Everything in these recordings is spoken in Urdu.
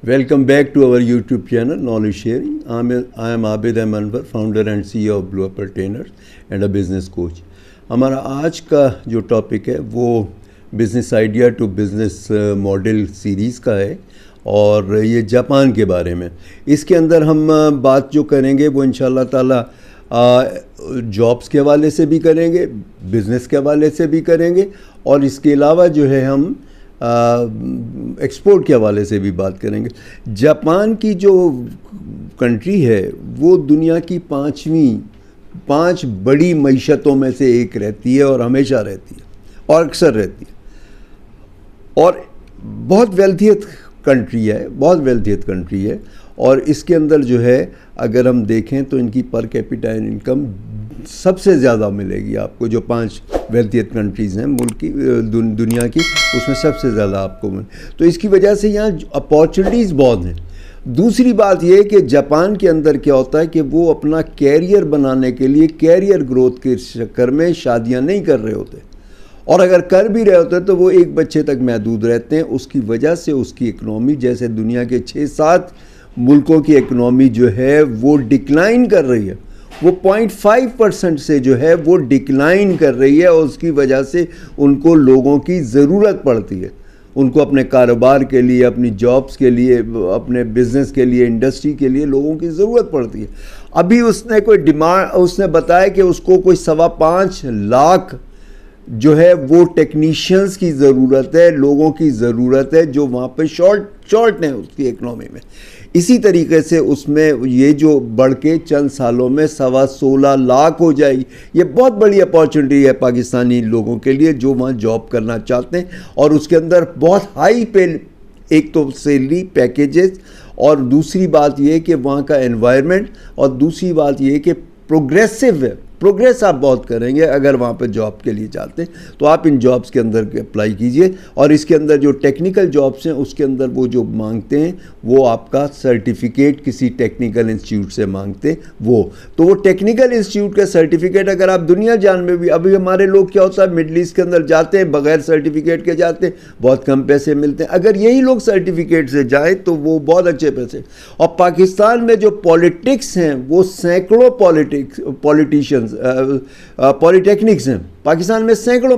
Welcome back to our YouTube channel, Knowledge Sharing. I am Abid Anwar, founder and CEO of Blue Apple Trainers and a business coach. ہمارا آج کا جو ٹاپک ہے وہ business idea to business model series کا ہے اور یہ جاپان کے بارے میں. اس کے اندر ہم بات جو کریں گے وہ انشاءاللہ تعالی جابس کے حوالے سے بھی کریں گے, بزنس کے حوالے سے بھی کریں گے, اور اس کے علاوہ جو ہے ہم ایکسپورٹ کے حوالے سے بھی بات کریں گے. جاپان کی جو کنٹری ہے وہ دنیا کی پانچ بڑی معیشتوں میں سے ایک رہتی ہے اور ہمیشہ رہتی ہے اور اکثر رہتی ہے, اور بہت ویلتھیت کنٹری ہے. اور اس کے اندر جو ہے اگر ہم دیکھیں تو ان کی پر کیپیٹا انکم سب سے زیادہ ملے گی آپ کو. جو 5 ویلتھیت کنٹریز ہیں ملک کی, دنیا کی, اس میں سب سے زیادہ آپ کو ملے. تو اس کی وجہ سے یہاں اپارچونیٹیز بہت ہیں. دوسری بات یہ کہ جاپان کے اندر کیا ہوتا ہے کہ وہ اپنا کیریئر بنانے کے لیے کیریئر گروتھ کے چکر میں شادیاں نہیں کر رہے ہوتے, اور اگر کر بھی رہے ہوتے تو وہ ایک بچے تک محدود رہتے ہیں. اس کی وجہ سے اس کی اکنامی جیسے دنیا کے 6-7 ملکوں کی اکنامی جو ہے وہ ڈکلائن کر رہی ہے, وہ 0.5% سے جو ہے وہ ڈکلائن کر رہی ہے, اور اس کی وجہ سے ان کو لوگوں کی ضرورت پڑتی ہے. ان کو اپنے کاروبار کے لیے, اپنی جابس کے لیے, اپنے بزنس کے لیے, انڈسٹری کے لیے لوگوں کی ضرورت پڑتی ہے. ابھی اس نے بتایا کہ اس کو کوئی 5.25 لاکھ جو ہے وہ ٹیکنیشینز کی ضرورت ہے, لوگوں کی ضرورت ہے جو وہاں پہ شارٹ ہیں اس کی اکنامی میں. اسی طریقے سے اس میں یہ جو بڑھ کے چند سالوں میں 16.25 لاکھ ہو جائے گی. یہ بہت بڑی اپارچونیٹی ہے پاکستانی لوگوں کے لیے جو وہاں جاب کرنا چاہتے ہیں, اور اس کے اندر بہت ہائی پے, ایک تو سیلری پیکیجز, اور دوسری بات یہ کہ وہاں کا انوائرمنٹ, اور دوسری بات یہ کہ پروگریسو ہے. پروگریس آپ بہت کریں گے اگر وہاں پہ جاب کے لیے چاہتے ہیں تو آپ ان جابس کے اندر اپلائی کیجئے. اور اس کے اندر جو ٹیکنیکل جابس ہیں اس کے اندر وہ جو مانگتے ہیں وہ آپ کا سرٹیفکیٹ کسی ٹیکنیکل انسٹیٹیوٹ سے مانگتے ہیں. تو وہ ٹیکنیکل انسٹیٹیوٹ کا سرٹیفکیٹ اگر آپ دنیا جان میں بھی, ابھی ہمارے لوگ کیا ہوتا ہے مڈل ایسٹ کے اندر جاتے ہیں بغیر سرٹیفکیٹ کے جاتے ہیں, بہت کم پیسے ملتے ہیں. اگر یہی لوگ سرٹیفکیٹ سے جائیں تو وہ بہت اچھے پیسے. اور پاکستان میں جو پالیٹکس ہیں وہ سینکڑوں پالیٹیکنکس ہیں. پاکستان میں سینکڑوں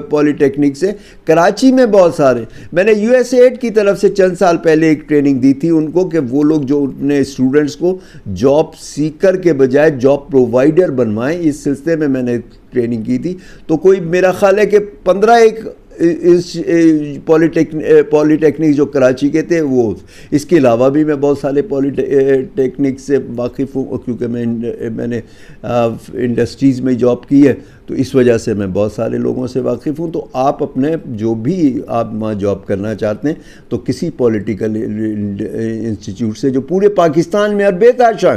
پالیٹیکنکس ہیں, کراچی میں بہت سارے. میں نے USAID کی طرف سے چند سال پہلے ایک ٹریننگ دی تھی ان کو کہ وہ لوگ جو اپنے اسٹوڈنٹس کو جاب سیکر کے بجائے جاب پرووائڈر بنوائیں. اس سلسلے میں نے ٹریننگ کی تھی. تو کوئی میرا خیال ہے کہ 15 پالیٹیکنک جو کراچی کے تھے وہ. اس کے علاوہ بھی میں بہت سارے پالیٹیکنک سے واقف ہوں کیونکہ میں نے انڈسٹریز میں جاب کی ہے, تو اس وجہ سے میں بہت سارے لوگوں سے واقف ہوں. تو آپ اپنے جو بھی آپ وہاں جاب کرنا چاہتے ہیں تو کسی پولیٹیکل انسٹیٹیوٹ سے جو پورے پاکستان میں اور بے تحاشا,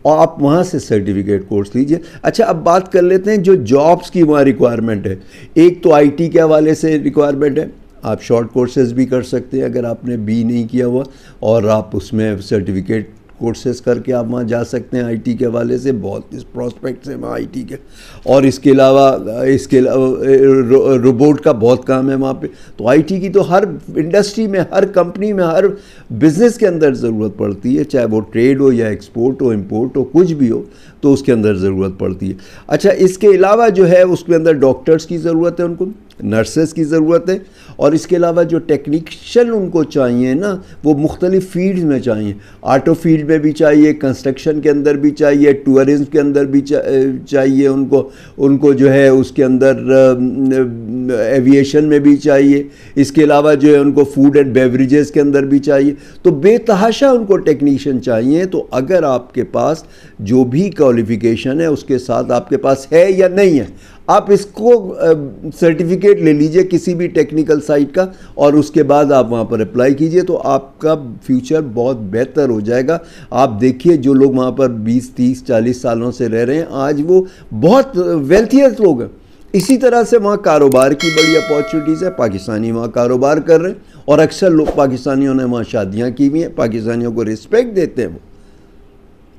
اور آپ وہاں سے سرٹیفکیٹ کورس لیجئے. اچھا, اب بات کر لیتے ہیں جو جابس کی وہاں ریکوائرمنٹ ہے. ایک تو IT کے حوالے سے ریکوائرمنٹ ہے. آپ شارٹ کورسز بھی کر سکتے ہیں اگر آپ نے BE نہیں کیا ہوا, اور آپ اس میں سرٹیفکیٹ کورسز کر کے آپ وہاں جا سکتے ہیں. IT کے حوالے سے بہت پراسپیکٹس ہیں وہاں IT کے. اور اس کے علاوہ روبوٹ کا بہت کام ہے وہاں پہ. تو IT کی تو ہر انڈسٹری میں, ہر کمپنی میں, ہر بزنس کے اندر ضرورت پڑتی ہے, چاہے وہ ٹریڈ ہو یا ایکسپورٹ ہو, امپورٹ ہو, کچھ بھی ہو, تو اس کے اندر ضرورت پڑتی ہے. اچھا, اس کے علاوہ جو ہے اس کے اندر ڈاکٹرز کی ضرورت ہے, ان کو نرسز کی ضرورت ہے. اور اس کے علاوہ جو ٹیکنیشین ان کو چاہیے نا وہ مختلف فیلڈز میں چاہیے. آٹو فیلڈ میں بھی چاہیے, کنسٹرکشن کے اندر بھی چاہیے, ٹورزم کے اندر بھی چاہیے ان کو جو ہے اس کے اندر ایویشن میں بھی چاہیے. اس کے علاوہ جو ہے ان کو فوڈ اینڈ بیوریجز کے اندر بھی چاہیے. تو بے تحاشا ان کو ٹیکنیشین چاہیے. تو اگر آپ کے پاس جو بھی کوالیفیکیشن ہے اس کے ساتھ آپ کے پاس ہے یا نہیں ہے, آپ اس کو سرٹیفکیٹ لے لیجئے کسی بھی ٹیکنیکل سائٹ کا, اور اس کے بعد آپ وہاں پر اپلائی کیجئے. تو آپ کا فیوچر بہت بہتر ہو جائے گا. آپ دیکھیے جو لوگ وہاں پر 20, 30, 40 سالوں سے رہ رہے ہیں آج وہ بہت ویلتھیت لوگ ہیں. اسی طرح سے وہاں کاروبار کی بڑی اپارچونیٹیز ہے. پاکستانی وہاں کاروبار کر رہے ہیں, اور اکثر لوگ پاکستانیوں نے وہاں شادیاں کی ہوئی ہیں, پاکستانیوں کو رسپیکٹ دیتے ہیں وہ,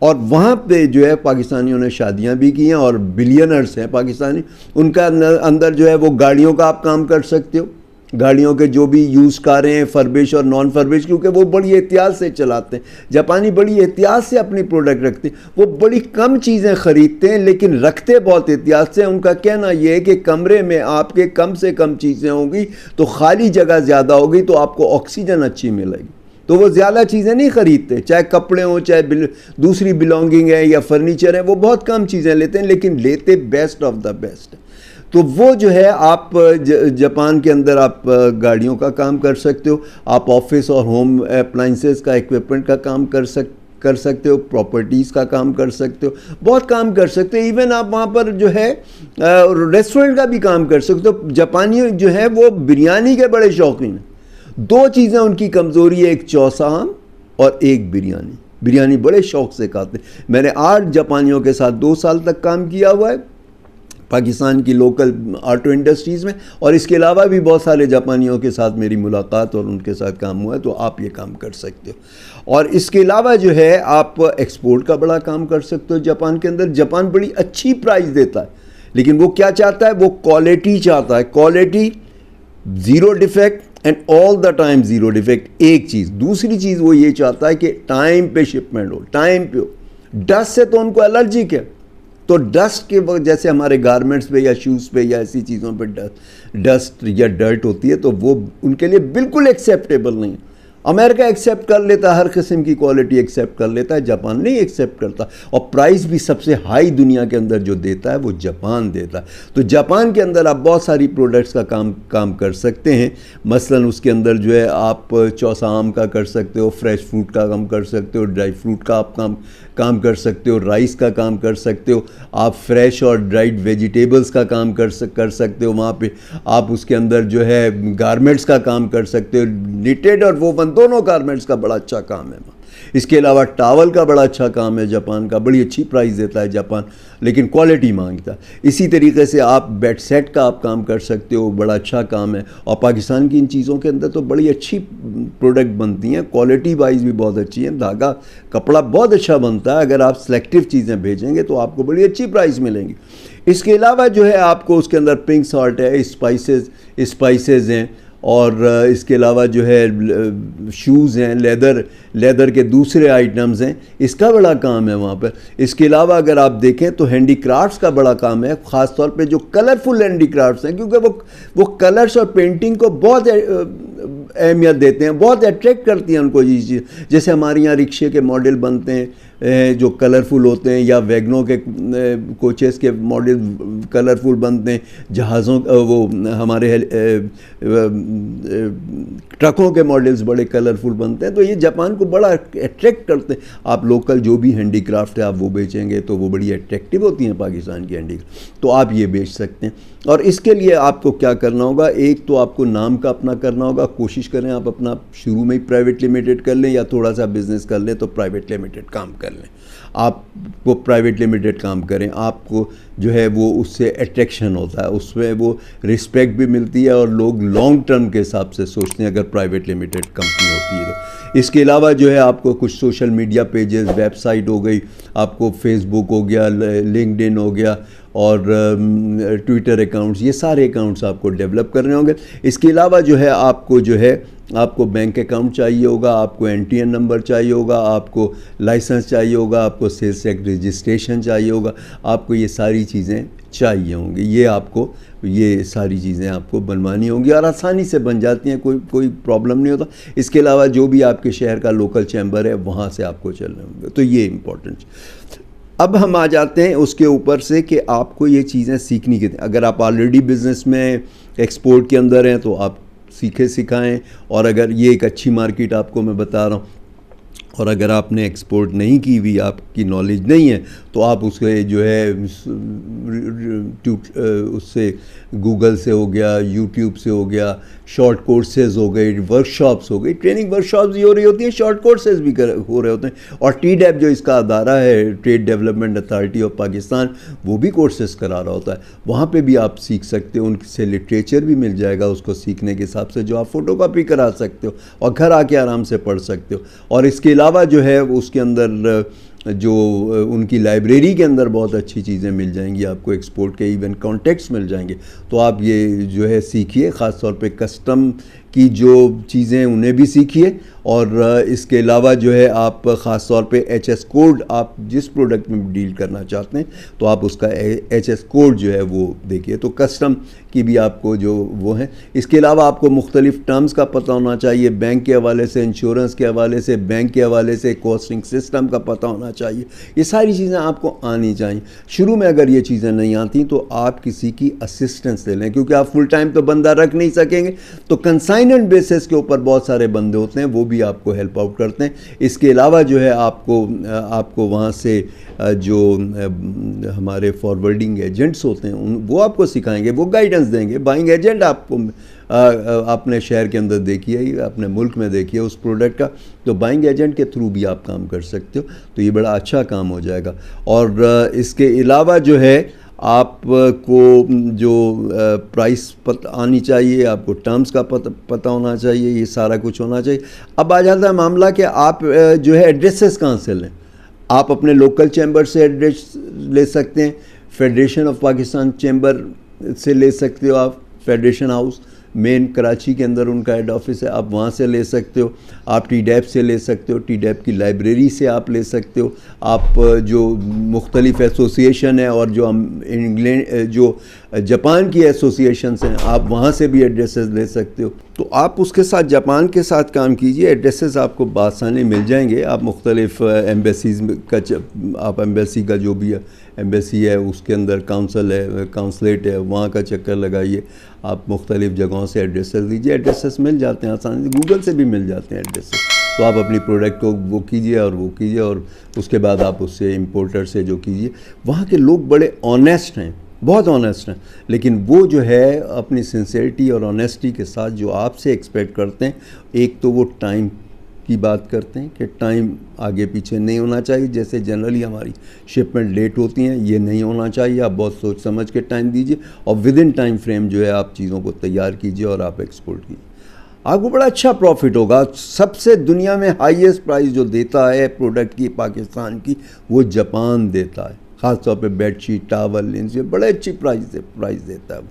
اور وہاں پہ جو ہے پاکستانیوں نے شادیاں بھی کی ہیں اور بلینرز ہیں پاکستانی. ان کا اندر جو ہے وہ گاڑیوں کا آپ کام کر سکتے ہو, گاڑیوں کے جو بھی یوز کاریں ہیں فربش اور نان فربش، کیونکہ وہ بڑی احتیاط سے چلاتے ہیں. جاپانی بڑی احتیاط سے اپنی پروڈکٹ رکھتے ہیں، وہ بڑی کم چیزیں خریدتے ہیں لیکن رکھتے بہت احتیاط سے. ان کا کہنا یہ ہے کہ کمرے میں آپ کے کم سے کم چیزیں ہوں گی تو خالی جگہ زیادہ ہوگی تو آپ کو آکسیجن اچھی ملے گی، تو وہ زیادہ چیزیں نہیں خریدتے، چاہے کپڑے ہوں چاہے دوسری بلانگنگ ہے یا فرنیچر ہے، وہ بہت کم چیزیں لیتے ہیں لیکن لیتے بیسٹ آف دا بیسٹ. تو وہ جو ہے آپ جاپان کے اندر آپ گاڑیوں کا کام کر سکتے ہو، آپ آفس اور ہوم اپلائنسز کا ایکوپمنٹ کا کام کر سکتے ہو، پراپرٹیز کا کام کر سکتے ہو، بہت کام کر سکتے ہو. ایون آپ وہاں پر جو ہے ریسٹورنٹ کا بھی کام کر سکتے ہو. جاپانی جو ہے وہ بریانی کے بڑے شوقین ہیں. 2 چیزیں ان کی کمزوری ہے، ایک چوسا آم اور ایک بریانی بڑے شوق سے کھاتے ہیں. میں نے 8 جاپانیوں کے ساتھ 2 سال تک کام کیا ہوا ہے پاکستان کی لوکل آٹو انڈسٹریز میں، اور اس کے علاوہ بھی بہت سارے جاپانیوں کے ساتھ میری ملاقات اور ان کے ساتھ کام ہوا ہے. تو آپ یہ کام کر سکتے ہو. اور اس کے علاوہ جو ہے آپ ایکسپورٹ کا بڑا کام کر سکتے ہو جاپان کے اندر. جاپان بڑی اچھی پرائز دیتا ہے لیکن وہ کیا چاہتا ہے، وہ کوالٹی چاہتا ہے، quality, zero defect and all the time zero defect, ایک چیز. دوسری چیز وہ یہ چاہتا ہے کہ ٹائم پہ شپمنٹ ہو، ٹائم پہ ہو. ڈسٹ سے تو ان کو الرجک ہے، تو ڈسٹ کے وقت جیسے ہمارے گارمنٹس پہ یا شوز پہ یا ایسی چیزوں پہ ڈسٹ یا ڈرٹ ہوتی ہے تو وہ ان کے لیے بالکل ایکسیپٹیبل نہیں. امریکہ ایکسیپٹ کر لیتا ہے، ہر قسم کی کوالٹی ایکسیپٹ کر لیتا ہے، جاپان نہیں ایکسیپٹ کرتا. اور پرائز بھی سب سے ہائی دنیا کے اندر جو دیتا ہے وہ جاپان دیتا ہے. تو جاپان کے اندر آپ بہت ساری پروڈکٹس کا کام کر سکتے ہیں. مثلا اس کے اندر جو ہے آپ چوسا آم کا کر سکتے ہو، فریش فروٹ کا کام کر سکتے ہو، ڈرائی فروٹ کا آپ کام کر سکتے ہو، رائس کا کام کر سکتے ہو، آپ فریش اور ڈرائیڈ ویجیٹیبلز کا کام کر سکتے ہو. وہاں پہ آپ اس کے اندر جو ہے گارمنٹس کا کام کر سکتے ہو، نیٹڈ اور ووون دونوں گارمنٹس کا بڑا اچھا کام ہے. اس کے علاوہ ٹاول کا بڑا اچھا کام ہے جاپان کا، بڑی اچھی پرائز دیتا ہے جاپان لیکن کوالٹی مانگتا ہے. اسی طریقے سے آپ بیڈ سیٹ کا آپ کام کر سکتے ہو، بڑا اچھا کام ہے. اور پاکستان کی ان چیزوں کے اندر تو بڑی اچھی پروڈکٹ بنتی ہیں، کوالٹی وائز بھی بہت اچھی ہیں، دھاگا کپڑا بہت اچھا بنتا ہے. اگر آپ سلیکٹیو چیزیں بھیجیں گے تو آپ کو بڑی اچھی پرائز ملیں گی. اس کے علاوہ جو ہے آپ کو اس کے اندر پنک سالٹ ہے، اسپائسز ہیں، اور اس کے علاوہ جو ہے شوز ہیں، لیدر کے دوسرے آئٹمز ہیں، اس کا بڑا کام ہے وہاں پر. اس کے علاوہ اگر آپ دیکھیں تو ہینڈی کرافٹس کا بڑا کام ہے، خاص طور پہ جو کلرفل ہینڈی کرافٹس ہیں، کیونکہ وہ کلرس اور پینٹنگ کو بہت اہمیت دیتے ہیں، بہت اٹریکٹ کرتی ہیں ان کو یہ چیز. جیسے ہمارے یہاں رکشے کے ماڈل بنتے ہیں جو کلرفل ہوتے ہیں، یا ویگنوں کے کوچز کے ماڈل کلرفل بنتے ہیں، جہازوں وہ ہمارے ٹرکوں کے ماڈلز بڑے کلرفل بنتے ہیں. تو یہ جاپان کو بڑا اٹریکٹ کرتے ہیں. آپ لوکل جو بھی ہینڈی کرافٹ ہے آپ وہ بیچیں گے تو وہ بڑی اٹریکٹیو ہوتی ہیں پاکستان کی ہینڈی کرافٹ، تو آپ یہ بیچ سکتے ہیں. اور اس کے لیے آپ کو کیا کرنا ہوگا، ایک تو آپ کو نام کا اپنا کرنا ہوگا. کوشش کریں آپ اپنا شروع میں ہی پرائیویٹ لمیٹڈ کر لیں، یا تھوڑا سا بزنس کر لیں تو پرائیویٹ لمیٹڈ کام کر لیں. آپ کو پرائیویٹ لمیٹڈ کام کریں، آپ کو جو ہے وہ اس سے اٹریکشن ہوتا ہے، اس میں وہ رسپیکٹ بھی ملتی ہے، اور لوگ لانگ ٹرم کے حساب سے سوچتے ہیں اگر پرائیویٹ لمیٹڈ کمپنی ہوتی ہے تو. اس کے علاوہ جو ہے آپ کو کچھ social media pages, website ہو گئی، آپ کو فیس بک ہو گیا، لنکڈ ان ہو گیا، اور ٹویٹر اکاؤنٹس، یہ سارے اکاؤنٹس آپ کو ڈیولپ کرنے ہوں گے. اس کے علاوہ جو ہے آپ کو بینک اکاؤنٹ چاہیے ہوگا، آپ کو NTN نمبر چاہیے ہوگا، آپ کو لائسنس چاہیے ہوگا، آپ کو سیلس ٹیکس رجسٹریشن چاہیے ہوگا. آپ کو یہ ساری چیزیں چاہیے ہوں گی. یہ ساری چیزیں آپ کو بنوانی ہوں گی، اور آسانی سے بن جاتی ہیں، کوئی پرابلم نہیں ہوتا. اس کے علاوہ جو بھی آپ کے شہر کا لوکل چیمبر ہے وہاں سے آپ کو چلنے ہوں گے. تو یہ امپورٹنٹ. اب ہم آ جاتے ہیں اس کے اوپر سے کہ آپ کو یہ چیزیں سیکھنی کی. اگر آپ آلریڈی بزنس میں ایکسپورٹ کے اندر ہیں تو آپ سکھائیں، اور اگر یہ ایک اچھی مارکیٹ آپ کو میں بتا رہا ہوں، اور اگر آپ نے ایکسپورٹ نہیں کی ہوئی، آپ کی نالج نہیں ہے، تو آپ اس کے جو ہے اس سے گوگل سے ہو گیا، یوٹیوب سے ہو گیا، شارٹ کورسز ہو گئے، ورک شاپس ہو گئی. ٹریننگ ورک شاپس بھی ہو رہی ہوتی ہیں، شارٹ کورسز بھی ہو رہے ہوتے ہیں. اور TDEP جو اس کا ادارہ ہے، trade development authority of Pakistan, وہ بھی کورسز کرا رہا ہوتا ہے. وہاں پہ بھی آپ سیکھ سکتے ہو، ان سے لٹریچر بھی مل جائے گا اس کو سیکھنے کے حساب سے، جو آپ فوٹو کاپی کرا سکتے ہو اور گھر آ کے آرام سے پڑھ سکتے ہو. اور اس کے علاوہ جو ہے اس کے اندر جو ان کی لائبریری کے اندر بہت اچھی چیزیں مل جائیں گی آپ کو، ایکسپورٹ کے ایون کانٹیکٹس مل جائیں گے. تو آپ یہ جو ہے سیکھیے، خاص طور پہ کسٹم کی جو چیزیں انہیں بھی سیکھیے. اور اس کے علاوہ جو ہے آپ خاص طور پہ ایچ ایس کوڈ، آپ جس پروڈکٹ میں ڈیل کرنا چاہتے ہیں تو آپ اس کا ایچ ایس کوڈ جو ہے وہ دیکھیے. تو کسٹم کی بھی آپ کو جو وہ ہیں. اس کے علاوہ آپ کو مختلف ٹرمز کا پتہ ہونا چاہیے، بینک کے حوالے سے، انشورنس کے حوالے سے، بینک کے حوالے سے، کوسٹنگ سسٹم کا پتہ ہونا چاہیے. یہ ساری چیزیں آپ کو آنی چاہیے. شروع میں اگر یہ چیزیں نہیں آتی تو آپ کسی کی اسسٹنس لے لیں، کیونکہ آپ فل ٹائم تو بندہ رکھ نہیں سکیں گے. تو کنسائننٹ بیسس کے اوپر بہت سارے بندے ہوتے ہیں، وہ بھی آپ کو ہیلپ آؤٹ کرتے ہیں. اس کے علاوہ جو ہے آپ کو وہاں سے جو ہمارے فارورڈنگ ایجنٹس ہوتے ہیں وہ آپ کو سکھائیں گے، وہ گائیڈنس دیں گے. بائنگ ایجنٹ آپ کو اپنے شہر کے اندر دیکھیے، اپنے ملک میں دیکھیے اس پروڈکٹ کا، تو بائنگ ایجنٹ کے تھرو بھی آپ کام کر سکتے ہو. تو یہ بڑا اچھا کام ہو جائے گا. اور اس کے علاوہ جو ہے آپ کو جو پرائس آنی چاہیے، آپ کو ٹرمز کا پتہ ہونا چاہیے، یہ سارا کچھ ہونا چاہیے. اب آ جاتا ہے معاملہ کہ آپ جو ہے ایڈریسز کہاں سے لیں. آپ اپنے لوکل چیمبر سے ایڈریس لے سکتے ہیں، فیڈریشن آف پاکستان چیمبر سے لے سکتے ہو، آپ فیڈریشن ہاؤس مین کراچی کے اندر ان کا ہیڈ آفس ہے، آپ وہاں سے لے سکتے ہو. آپ ٹی ڈیپ سے لے سکتے ہو، ٹی ڈیپ کی لائبریری سے آپ لے سکتے ہو. آپ جو مختلف ایسوسیشن ہے اور جو انگلینڈ جو جاپان کی ایسوسیشنس ہیں، آپ وہاں سے بھی ایڈریسز لے سکتے ہو. تو آپ اس کے ساتھ جاپان کے ساتھ کام کیجئے، ایڈریسز آپ کو بآسانی مل جائیں گے. آپ مختلف ایمبیسیز کا آپ ایمبیسی کا جو بھی ایمبیسی ہے اس کے اندر کاؤنسل ہے، کاؤنسلیٹ ہے، وہاں کا چکر لگائیے. آپ مختلف جگہوں سے ایڈریسز دیجیے، ایڈریسز مل جاتے ہیں آسانی سے، گوگل سے بھی مل جاتے ہیں ایڈریسز. تو آپ اپنی پروڈکٹ کو وہ کیجئے اور اس کے بعد آپ اس سے امپورٹر سے جو کیجئے. وہاں کے لوگ بڑے آنیسٹ ہیں، بہت آنیسٹ ہیں، لیکن وہ جو ہے اپنی سنسیئرٹی اور آنیسٹی کے ساتھ جو آپ سے ایکسپیکٹ کرتے ہیں، ایک تو وہ ٹائم کی بات کرتے ہیں کہ ٹائم آگے پیچھے نہیں ہونا چاہیے. جیسے جنرلی ہماری شپمنٹ لیٹ ہوتی ہیں، یہ نہیں ہونا چاہیے. آپ بہت سوچ سمجھ کے ٹائم دیجیے اور ود ان ٹائم فریم جو ہے آپ چیزوں کو تیار کیجیے اور آپ ایکسپورٹ کیجیے. آپ کو بڑا اچھا پروفٹ ہوگا. سب سے دنیا میں ہائیسٹ پرائز جو دیتا ہے پروڈکٹ کی پاکستان کی، وہ جاپان دیتا ہے. خاص طور پہ بیڈ شیٹ، ٹاول، ان سے بڑے اچھی پرائز دیتا ہے.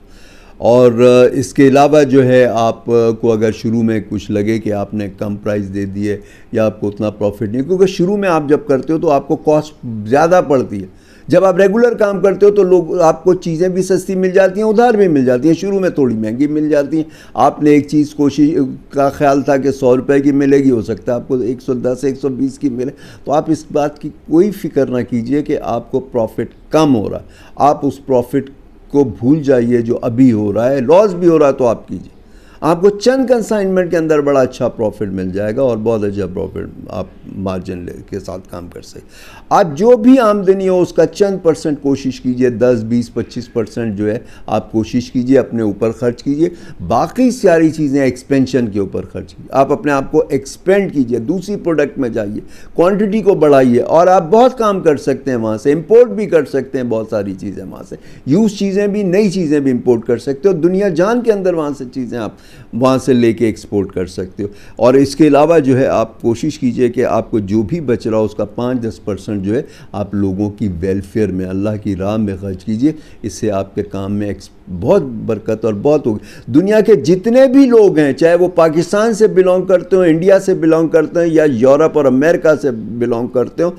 اور اس کے علاوہ جو ہے آپ کو اگر شروع میں کچھ لگے کہ آپ نے کم پرائز دے دی ہے یا آپ کو اتنا پروفٹ نہیں، کیونکہ شروع میں آپ جب کرتے ہو تو آپ کو کاسٹ زیادہ پڑتی ہے. جب آپ ریگولر کام کرتے ہو تو آپ کو چیزیں بھی سستی مل جاتی ہیں، ادھار بھی مل جاتی ہیں. شروع میں تھوڑی مہنگی مل جاتی ہیں. آپ نے ایک چیز کوشش کا خیال تھا کہ 100 روپے کی ملے گی، ہو سکتا ہے آپ کو 110 120 کی ملے. تو آپ اس بات کی کوئی فکر نہ کیجئے کہ آپ کو پروفٹ کم ہو رہا ہے. آپ اس پروفٹ کو بھول جائیے جو ابھی ہو رہا ہے. لاس بھی ہو رہا ہے تو آپ کیجئے. آپ کو چند کنسائنمنٹ کے اندر بڑا اچھا پروفٹ مل جائے گا اور بہت اچھا پروفٹ آپ مارجن کے ساتھ کام کر سکیں. آپ جو بھی آمدنی ہو اس کا چند پرسنٹ کوشش کیجئے، 10 20 25% جو ہے آپ کوشش کیجئے اپنے اوپر خرچ کیجئے. باقی ساری چیزیں ایکسپینشن کے اوپر خرچ کیجئے. آپ اپنے آپ کو ایکسپینڈ کیجئے، دوسری پروڈکٹ میں جائیے، کوانٹٹی کو بڑھائیے. اور آپ بہت کام کر سکتے ہیں وہاں سے، امپورٹ بھی کر سکتے ہیں بہت ساری چیزیں وہاں سے، یوز چیزیں بھی، نئی چیزیں بھی امپورٹ کر سکتے ہو. دنیا جان کے اندر وہاں سے چیزیں آپ وہاں سے لے کے ایکسپورٹ کر سکتے ہو. اور اس کے علاوہ جو ہے آپ کوشش کیجئے کہ آپ کو جو بھی بچ رہا ہو اس کا 5-10% جو ہے آپ لوگوں کی ویلفیئر میں، اللہ کی راہ میں خرچ کیجئے. اس سے آپ کے کام میں بہت برکت اور بہت ہوگی. دنیا کے جتنے بھی لوگ ہیں، چاہے وہ پاکستان سے بلانگ کرتے ہوں، انڈیا سے بلانگ کرتے ہیں یا یورپ اور امریکہ سے بلانگ کرتے ہوں،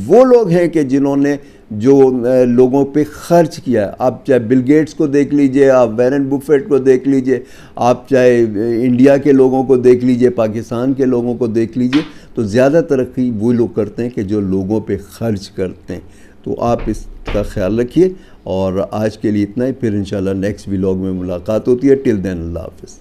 وہ لوگ ہیں کہ جنہوں نے جو لوگوں پہ خرچ کیا ہے. آپ چاہے بل گیٹس کو دیکھ لیجئے، آپ وارن بفیٹ کو دیکھ لیجئے، آپ چاہے انڈیا کے لوگوں کو دیکھ لیجئے، پاکستان کے لوگوں کو دیکھ لیجئے، تو زیادہ ترقی وہ لوگ کرتے ہیں کہ جو لوگوں پہ خرچ کرتے ہیں. تو آپ اس کا خیال رکھیے. اور آج کے لیے اتنا ہی، پھر انشاءاللہ نیکسٹ ولاگ میں ملاقات ہوتی ہے. ٹل دین اللہ حافظ.